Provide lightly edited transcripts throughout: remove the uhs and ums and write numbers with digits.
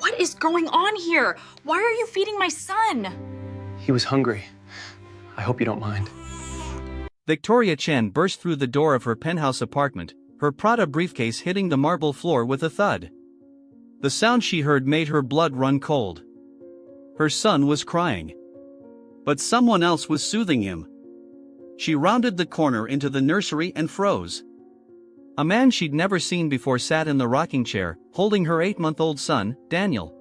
What is going on here? Why are you feeding my son? He was hungry. I hope you don't mind. Victoria Chen burst through the door of her penthouse apartment, her Prada briefcase hitting the marble floor with a thud. The sound she heard made her blood run cold. Her son was crying. But someone else was soothing him. She rounded the corner into the nursery and froze. A man she'd never seen before sat in the rocking chair, holding her 8-month-old son, Daniel.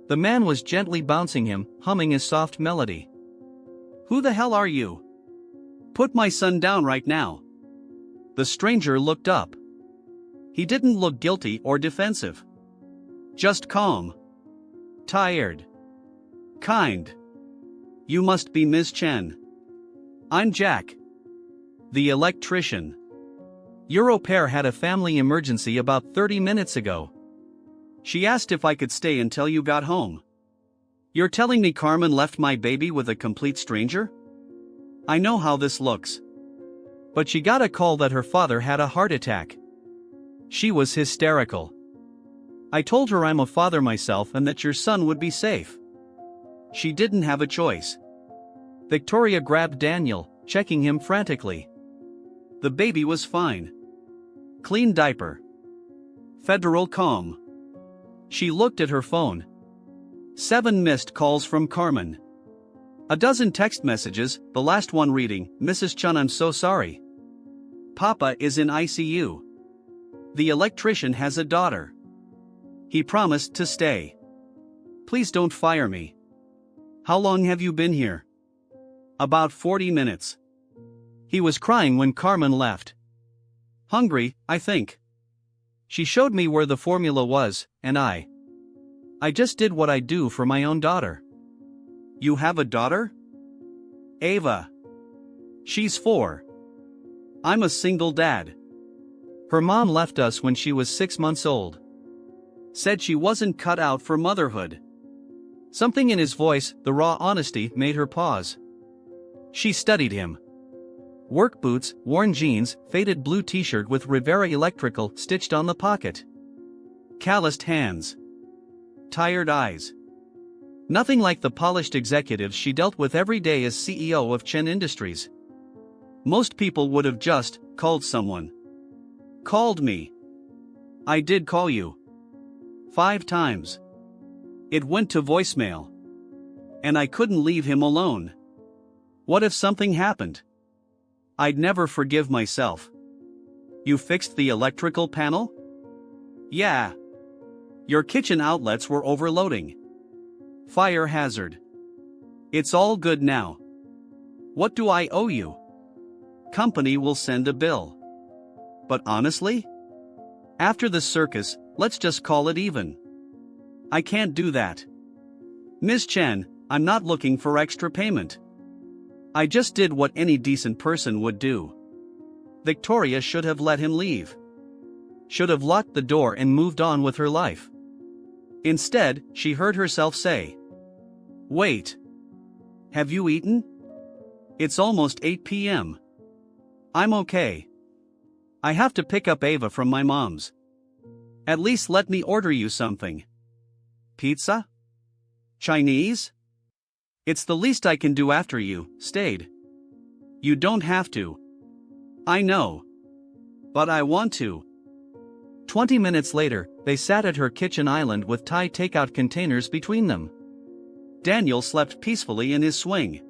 The man was gently bouncing him, humming a soft melody. "Who the hell are you? Put my son down right now." The stranger looked up. He didn't look guilty or defensive. Just calm. Tired. Kind. "You must be Miss Chen. I'm Jack. The electrician. Your au pair had a family emergency about 30 minutes ago. She asked if I could stay until you got home. You're telling me Carmen left my baby with a complete stranger? I know how this looks. But she got a call that her father had a heart attack. She was hysterical. I told her I'm a father myself and that your son would be safe. She didn't have a choice." Victoria grabbed Daniel, checking him frantically. The baby was fine. Clean diaper. Federal calm. She looked at her phone. 7 missed calls from Carmen. A dozen text messages, the last one reading, "Mrs. Chen, I'm so sorry. Papa is in ICU. The electrician has a daughter. He promised to stay. Please don't fire me. How long have you been here?" "About 40 minutes. He was crying when Carmen left. Hungry, I think. She showed me where the formula was, and I just did what I do for my own daughter." "You have a daughter?" "Ava. She's 4. I'm a single dad. Her mom left us when she was 6 months old. Said she wasn't cut out for motherhood." Something in his voice, the raw honesty, made her pause. She studied him. Work boots, worn jeans, faded blue t-shirt with Rivera Electrical stitched on the pocket. Calloused hands. Tired eyes. Nothing like the polished executives she dealt with every day as CEO of Chen Industries. Most people would have just called someone. "Called me. I did call you. 5 times. It went to voicemail. And I couldn't leave him alone. What if something happened? I'd never forgive myself." "You fixed the electrical panel?" "Yeah. Your kitchen outlets were overloading. Fire hazard. It's all good now. What do I owe you?" "Company will send a bill. But honestly? After the circus, let's just call it even." "I can't do that. Miss Chen, I'm not looking for extra payment. I just did what any decent person would do." Victoria should have let him leave. Should have locked the door and moved on with her life. Instead, she heard herself say, "Wait. Have you eaten? It's almost 8 p.m. I'm okay. I have to pick up Ava from my mom's. At least let me order you something. Pizza? Chinese? It's the least I can do after you stayed. You don't have to. I know. But I want to." 20 minutes later, they sat at her kitchen island with Thai takeout containers between them. Daniel slept peacefully in his swing.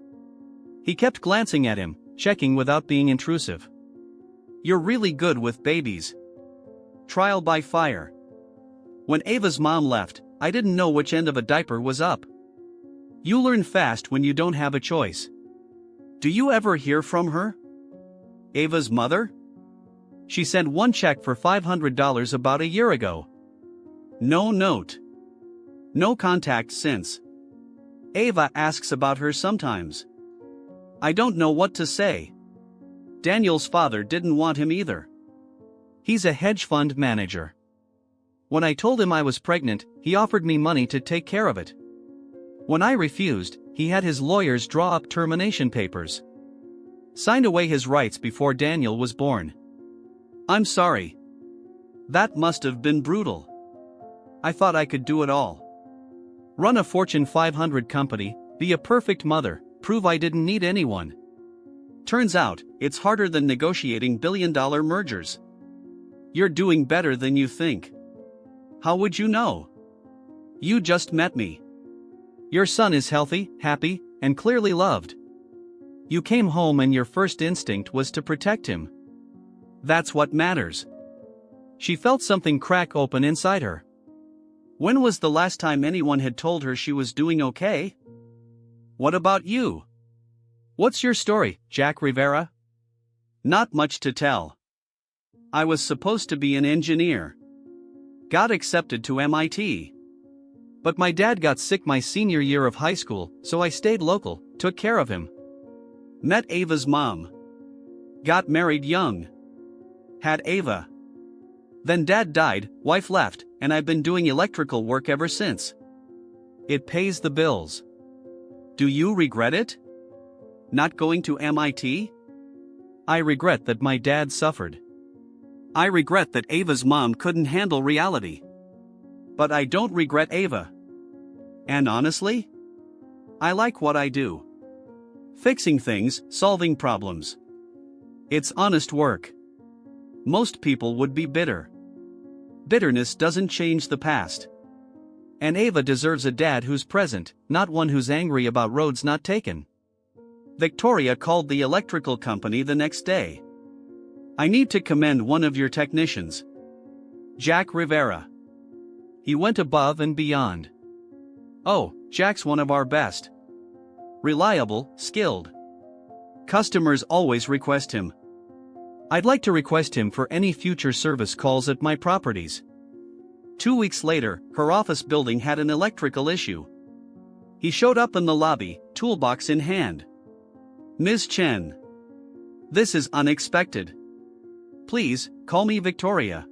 He kept glancing at him, checking without being intrusive. "You're really good with babies. Trial by fire. When Ava's mom left, I didn't know which end of a diaper was up. You learn fast when you don't have a choice." "Do you ever hear from her? Ava's mother?" "She sent one check for $500 about a year ago. No note. No contact since. Ava asks about her sometimes. I don't know what to say." Daniel's father didn't want him either. He's a hedge fund manager. When I told him I was pregnant, he offered me money to take care of it. When I refused, he had his lawyers draw up termination papers. Signed away his rights before Daniel was born. "I'm sorry. That must have been brutal. I thought I could do it all." Run a Fortune 500 company, be a perfect mother, prove I didn't need anyone. Turns out, it's harder than negotiating billion-dollar mergers. You're doing better than you think. How would you know? You just met me. Your son is healthy, happy, and clearly loved. You came home and your first instinct was to protect him. That's what matters. She felt something crack open inside her. When was the last time anyone had told her she was doing okay? What about you? What's your story, Jack Rivera? Not much to tell. I was supposed to be an engineer. Got accepted to MIT. But my dad got sick my senior year of high school, so I stayed local, took care of him. Met Ava's mom. Got married young. Had Ava. Then dad died, wife left, and I've been doing electrical work ever since. It pays the bills. Do you regret it? Not going to MIT? I regret that my dad suffered. I regret that Ava's mom couldn't handle reality. But I don't regret Ava. And honestly, I like what I do. Fixing things, solving problems. It's honest work. Most people would be bitter. Bitterness doesn't change the past. And Ava deserves a dad who's present, not one who's angry about roads not taken. Victoria called the electrical company the next day. I need to commend one of your technicians. Jack Rivera. He went above and beyond. Oh, Jack's one of our best. Reliable, skilled. Customers always request him. I'd like to request him for any future service calls at my properties. 2 weeks later, her office building had an electrical issue. He showed up in the lobby, toolbox in hand. Ms. Chen. This is unexpected. Please, call me Victoria.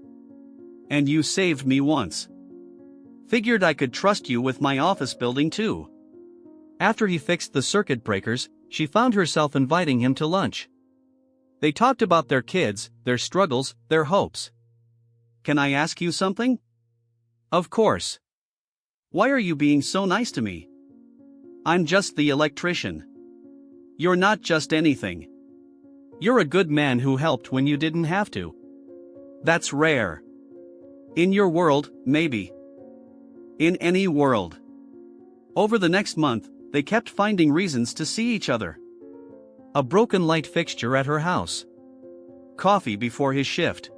And you saved me once. Figured I could trust you with my office building too. After he fixed the circuit breakers, she found herself inviting him to lunch. They talked about their kids, their struggles, their hopes. Can I ask you something? Of course. Why are you being so nice to me? I'm just the electrician. You're not just anything. You're a good man who helped when you didn't have to. That's rare. In your world, maybe. In any world. Over the next month, they kept finding reasons to see each other. A broken light fixture at her house. Coffee before his shift.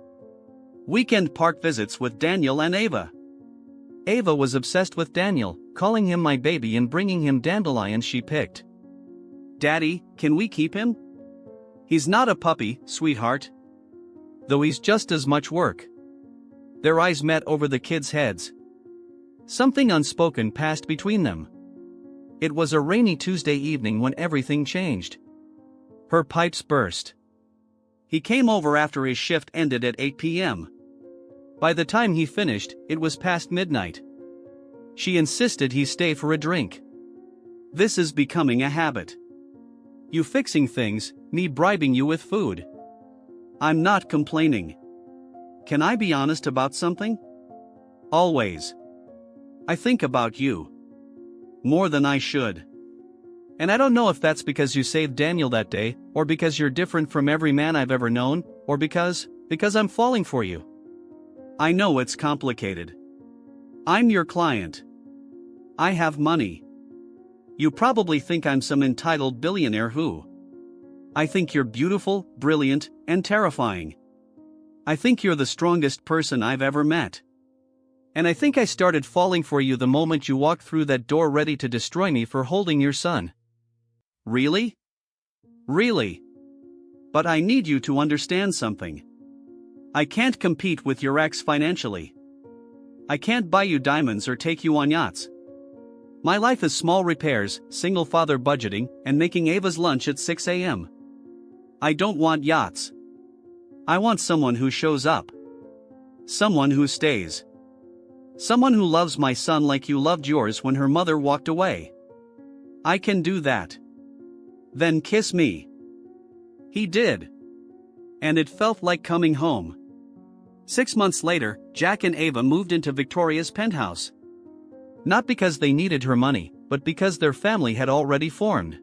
Weekend park visits with Daniel and Ava. Ava was obsessed with Daniel, calling him my baby and bringing him dandelions she picked. Daddy, can we keep him? He's not a puppy, sweetheart. Though he's just as much work. Their eyes met over the kids' heads. Something unspoken passed between them. It was a rainy Tuesday evening when everything changed. Her pipes burst. He came over after his shift ended at 8 p.m. By the time he finished, it was past midnight. She insisted he stay for a drink. This is becoming a habit. You fixing things, me bribing you with food. I'm not complaining. Can I be honest about something? Always. I think about you. More than I should. And I don't know if that's because you saved Daniel that day, or because you're different from every man I've ever known, or because I'm falling for you. I know it's complicated. I'm your client. I have money. You probably think I'm some entitled billionaire who. I think you're beautiful, brilliant, and terrifying. I think you're the strongest person I've ever met. And I think I started falling for you the moment you walked through that door ready to destroy me for holding your son. Really? Really? But I need you to understand something. I can't compete with your ex financially. I can't buy you diamonds or take you on yachts. My life is small repairs, single father budgeting, and making Ava's lunch at 6 a.m. I don't want yachts. I want someone who shows up. Someone who stays. Someone who loves my son like you loved yours when her mother walked away. I can do that. Then kiss me. He did. And it felt like coming home. 6 months later, Jack and Ava moved into Victoria's penthouse. Not because they needed her money, but because their family had already formed.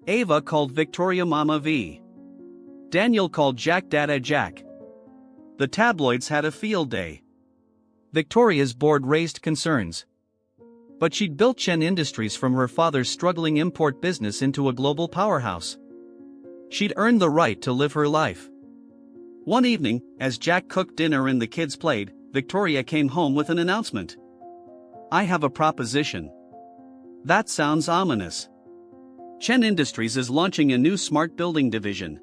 Ava called Victoria Mama V. Daniel called Jack Dada Jack. The tabloids had a field day. Victoria's board raised concerns. But she'd built Chen Industries from her father's struggling import business into a global powerhouse. She'd earned the right to live her life. One evening, as Jack cooked dinner and the kids played, Victoria came home with an announcement. "I have a proposition." That sounds ominous. Chen Industries is launching a new smart building division.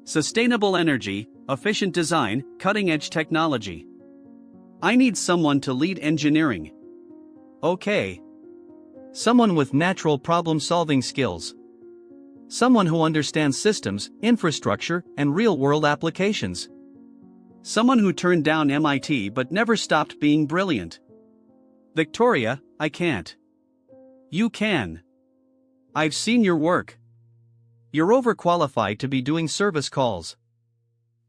Sustainable energy, efficient design, cutting-edge technology. I need someone to lead engineering. Okay. Someone with natural problem-solving skills. Someone who understands systems, infrastructure, and real-world applications. Someone who turned down MIT but never stopped being brilliant. Victoria, I can't. You can. I've seen your work. You're overqualified to be doing service calls.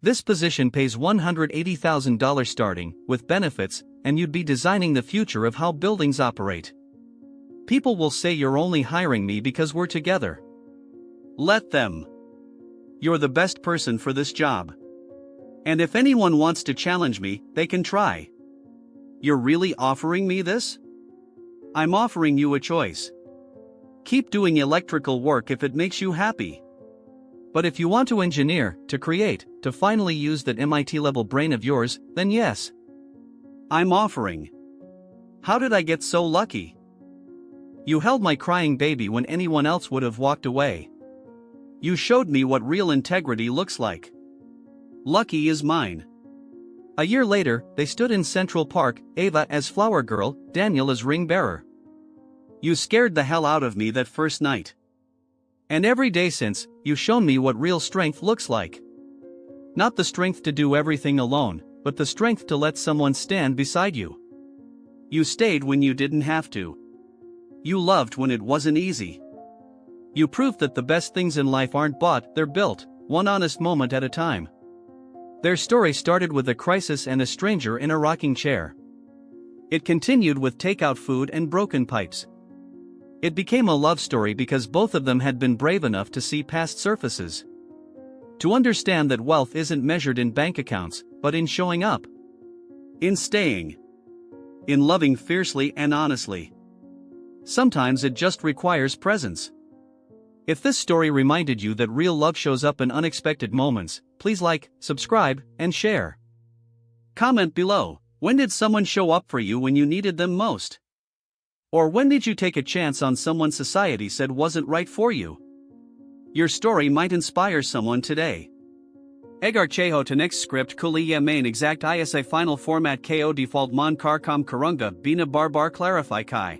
This position pays $180,000 starting, with benefits, and you'd be designing the future of how buildings operate. People will say you're only hiring me because we're together. Let them. You're the best person for this job. And if anyone wants to challenge me, they can try. You're really offering me this? I'm offering you a choice. Keep doing electrical work if it makes you happy. But if you want to engineer, to create, to finally use that MIT-level brain of yours, then yes. I'm offering. How did I get so lucky? You held my crying baby when anyone else would have walked away. You showed me what real integrity looks like. Lucky is mine. A year later, they stood in Central Park, Ava as flower girl, Daniel as ring bearer. You scared the hell out of me that first night. And every day since, you've shown me what real strength looks like. Not the strength to do everything alone, but the strength to let someone stand beside you. You stayed when you didn't have to. You loved when it wasn't easy. You proved that the best things in life aren't bought, they're built, one honest moment at a time. Their story started with a crisis and a stranger in a rocking chair. It continued with takeout food and broken pipes. It became a love story because both of them had been brave enough to see past surfaces. To understand that wealth isn't measured in bank accounts, but in showing up. In staying. In loving fiercely and honestly. Sometimes it just requires presence. If this story reminded you that real love shows up in unexpected moments, please like, subscribe, and share. Comment below, when did someone show up for you when you needed them most? Or when did you take a chance on someone society said wasn't right for you? Your story might inspire someone today. Egarcheho to next script kuliya main exact isa final format ko default mon karkam karunga bina barbar clarify kai.